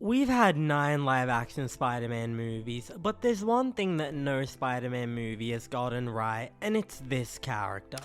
We've had 9 live-action Spider-Man movies, but there's one thing that no Spider-Man movie has gotten right, and it's this character.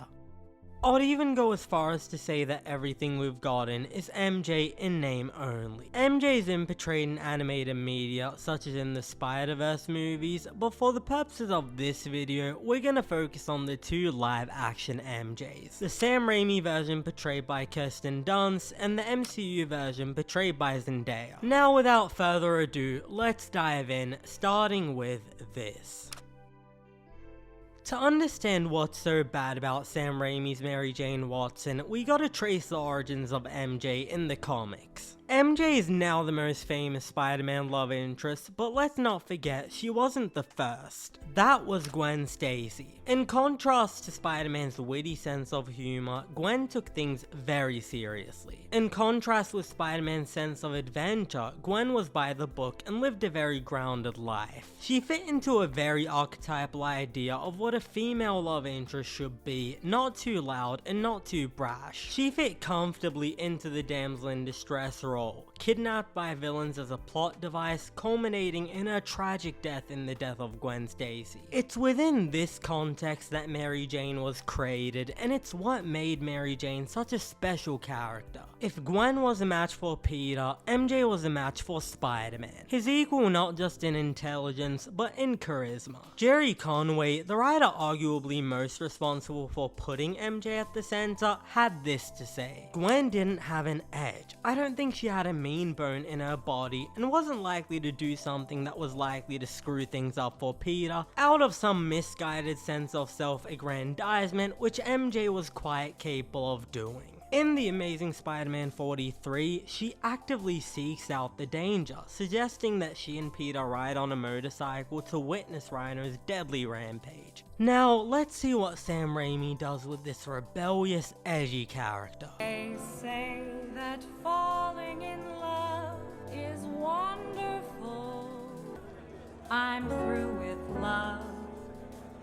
I'd even go as far as to say that everything we've gotten is MJ in name only. MJ's been portrayed in animated media, such as in the Spider-Verse movies, but for the purposes of this video, we're gonna focus on the 2 live-action MJs. The Sam Raimi version portrayed by Kirsten Dunst, and the MCU version portrayed by Zendaya. Now without further ado, let's dive in, starting with this. To understand what's so bad about Sam Raimi's Mary Jane Watson, we gotta trace the origins of MJ in the comics. MJ is now the most famous Spider-Man love interest, but let's not forget, she wasn't the first. That was Gwen Stacy. In contrast to Spider-Man's witty sense of humor, Gwen took things very seriously. In contrast with Spider-Man's sense of adventure, Gwen was by the book and lived a very grounded life. She fit into a very archetypal idea of what a female love interest should be, not too loud and not too brash. She fit comfortably into the damsel in distress role, kidnapped by villains as a plot device, culminating in her tragic death in the death of Gwen Stacy. It's within this context that Mary Jane was created, and it's what made Mary Jane such a special character. If Gwen was a match for Peter, MJ was a match for Spider-Man. His equal not just in intelligence, but in charisma. Jerry Conway, the writer arguably most responsible for putting MJ at the center, had this to say: Gwen didn't have an edge. I don't think she had a mean bone in her body and wasn't likely to do something that was likely to screw things up for Peter out of some misguided sense of self-aggrandizement, which MJ was quite capable of doing. In The Amazing Spider-Man 43, she actively seeks out the danger, suggesting that she and Peter ride on a motorcycle to witness Rhino's deadly rampage. Now, let's see what Sam Raimi does with this rebellious, edgy character. They say that falling in love is wonderful. I'm through with love.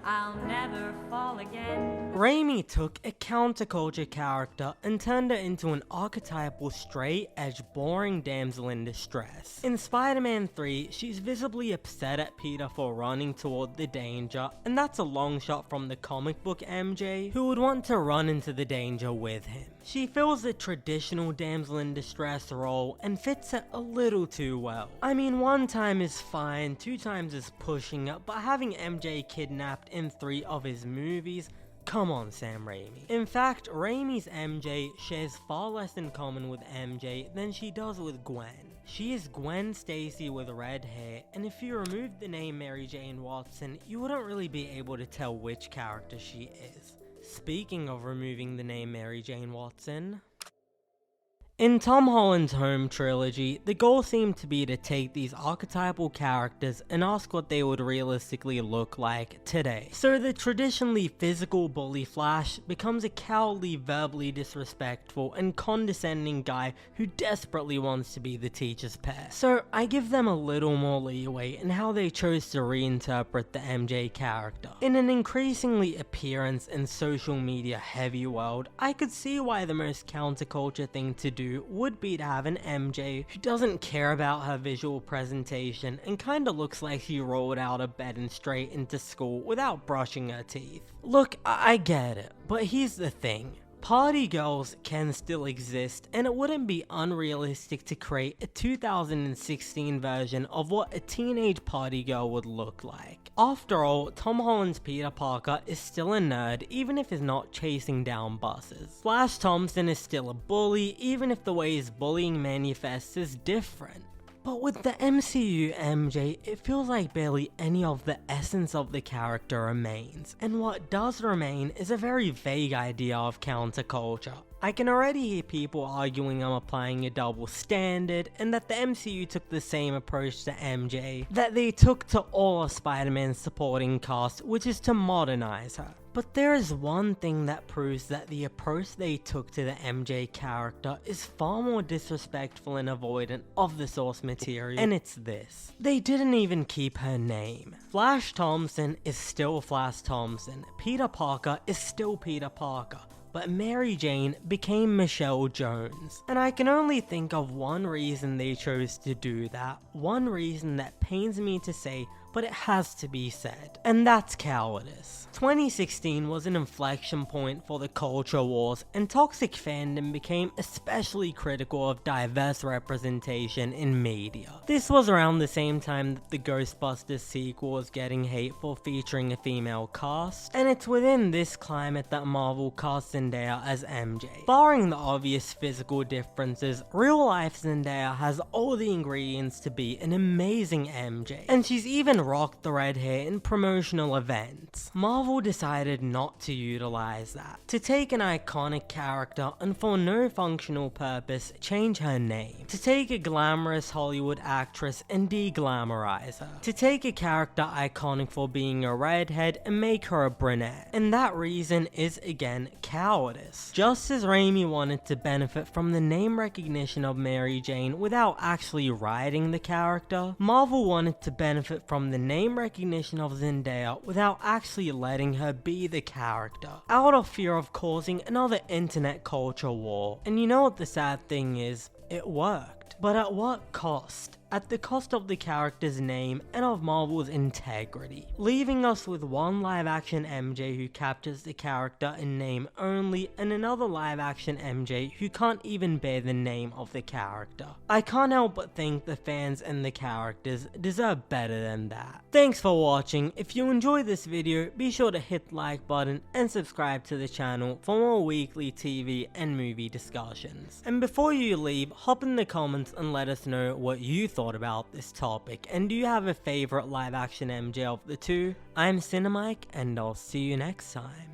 I'll never fall again. Raimi took a counterculture character and turned her into an archetypal straight-edge boring damsel in distress. In Spider-Man 3, she's visibly upset at Peter for running toward the danger, and that's a long shot from the comic book MJ, who would want to run into the danger with him. She fills the traditional damsel in distress role and fits it a little too well. I mean, 1 time is fine, 2 times is pushing it, but having MJ kidnapped in 3 of his movies? Come on, Sam Raimi. In fact, Raimi's MJ shares far less in common with MJ than she does with Gwen. She is Gwen Stacy with red hair, and if you removed the name Mary Jane Watson, you wouldn't really be able to tell which character she is. Speaking of removing the name Mary Jane Watson, in Tom Holland's Home trilogy, the goal seemed to be to take these archetypal characters and ask what they would realistically look like today. So the traditionally physical bully Flash becomes a cowardly, verbally disrespectful, and condescending guy who desperately wants to be the teacher's pet. So I give them a little more leeway in how they chose to reinterpret the MJ character. In an increasingly appearance and social media heavy world, I could see why the most counterculture thing to do would be to have an MJ who doesn't care about her visual presentation and kinda looks like she rolled out of bed and straight into school without brushing her teeth. Look, I get it, but here's the thing. Party girls can still exist, and it wouldn't be unrealistic to create a 2016 version of what a teenage party girl would look like. After all, Tom Holland's Peter Parker is still a nerd, even if he's not chasing down buses. Flash Thompson is still a bully, even if the way his bullying manifests is different. But with the MCU MJ, it feels like barely any of the essence of the character remains, and what does remain is a very vague idea of counterculture. I can already hear people arguing I'm applying a double standard, and that the MCU took the same approach to MJ that they took to all of Spider-Man's supporting cast, which is to modernize her. But there is one thing that proves that the approach they took to the MJ character is far more disrespectful and avoidant of the source material, and it's this. They didn't even keep her name. Flash Thompson is still Flash Thompson. Peter Parker is still Peter Parker. but Mary Jane became Michelle Jones. And I can only think of one reason they chose to do that, one reason that pains me to say, but it has to be said, and that's cowardice. 2016 was an inflection point for the culture wars, and toxic fandom became especially critical of diverse representation in media. This was around the same time that the Ghostbusters sequel was getting hateful, featuring a female cast, and it's within this climate that Marvel cast Zendaya as MJ. Barring the obvious physical differences, real life Zendaya has all the ingredients to be an amazing MJ, and she's even rocked the red hair in promotional events. Marvel decided not to utilize that, to take an iconic character and for no functional purpose change her name, to take a glamorous Hollywood actress and de-glamorize her, to take a character iconic for being a redhead and make her a brunette, and that reason is again cowardice. Just as Raimi wanted to benefit from the name recognition of Mary Jane without actually writing the character, Marvel wanted to benefit from the name recognition of Zendaya without actually letting her be the character, out of fear of causing another internet culture war. And you know what the sad thing is? It worked. But at what cost? At the cost of the character's name and of Marvel's integrity, leaving us with one live action MJ who captures the character in name only and another live action MJ who can't even bear the name of the character. I can't help but think the fans and the characters deserve better than that. Thanks for watching. If you enjoyed this video, be sure to hit the like button and subscribe to the channel for more weekly TV and movie discussions. And before you leave, hop in the comments and let us know what you thought about this topic, and do you have a favorite live action MJ of the two? I'm Cinemike, and I'll see you next time.